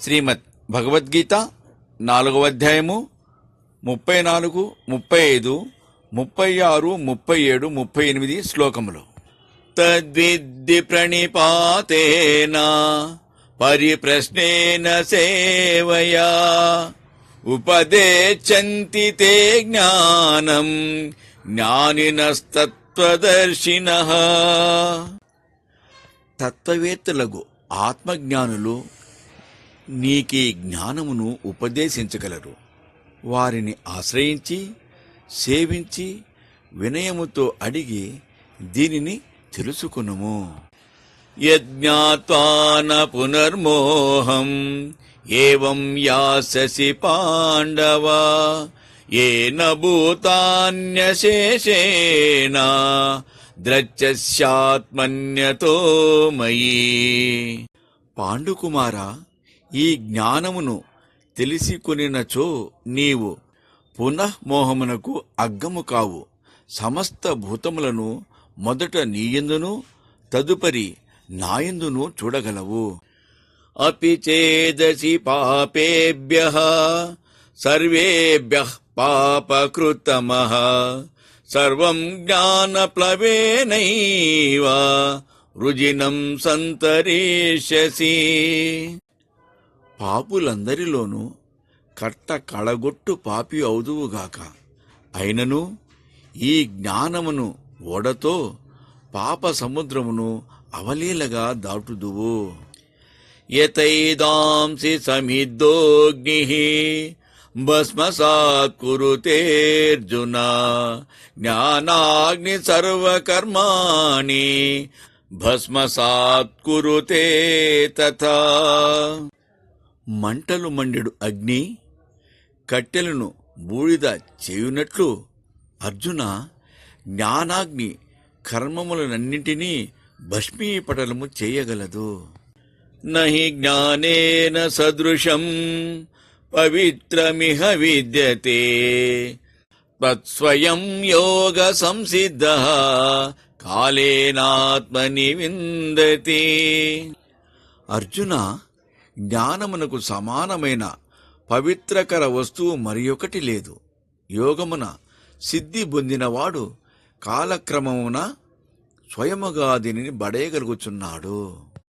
శ్రీమద్ భగవద్గీత 4వ అధ్యాయము 34, 35, 36, 37, 38 శ్లోకములు. తద్విద్ది ప్రణిపాతేన పరిప్రశ్నేన సేవయా ఉపదేశంతి తే జ్ఞానం జ్ఞానినస్తత్వదర్శినః. తత్వవేత్తలకు ఆత్మజ్ఞానులు నీకీ జ్ఞానమును ఉపదేశించగలరు. వారిని ఆశ్రయించి సేవించి వినయముతో అడిగి దీనిని తెలుసుకునుము. యజ్ఞాత్వా న పునర్మోహం ఏవం యాస్యసి పాండవ ఏన భూతాన్యశేషేణ ద్రచ్యస్యాత్మన్యతో మయీ. పాండుకుమారా, ఈ జ్ఞానమును తెలిసికొనినచో నీవు పునఃమోహమునకు అగ్గము కావు. సమస్త భూతములను మొదట నీయందును తదుపరి నాయందును చూడగలవు. అపి చేదసి పాపేభ్యః సర్వేభ్యః పాపకృతమః సర్వం జ్ఞానప్లవేనైవ వృజినం సంతరిష్యసి. పాపులందరిలోనూ కట్ట కళగొట్టు పాపి అవుదువుగాక. అయినను ఈ జ్ఞానమును ఓడతో పాప సముద్రమును అవలీలగా దాటుదువు. యతైదాంసి సమిద్దోగ్నిః భస్మసాత్ కురుతేర్జున జ్ఞానాగ్ని సర్వకర్మాణి భస్మసాత్ కురుతే తథా. మంటలు మండెడు అగ్ని కట్టెలను బూడిద చేయునట్లు అర్జున, జ్ఞానాగ్ని కర్మములనన్నింటినీ భస్మీపటలము చేయగలదు. నహి జ్ఞానేన సదృశం పవిత్రమిహ విద్యతే తత్స్వయం యోగ సంసిద్ధః కాలేనాత్మని విందతి. అర్జున, జ్ఞానమునకు సమానమైన పవిత్రకర వస్తువు మరియొకటి లేదు. యోగమున సిద్ధి పొందినవాడు కాలక్రమమున స్వయముగా దీనిని బడేయగలుగుచున్నాడు.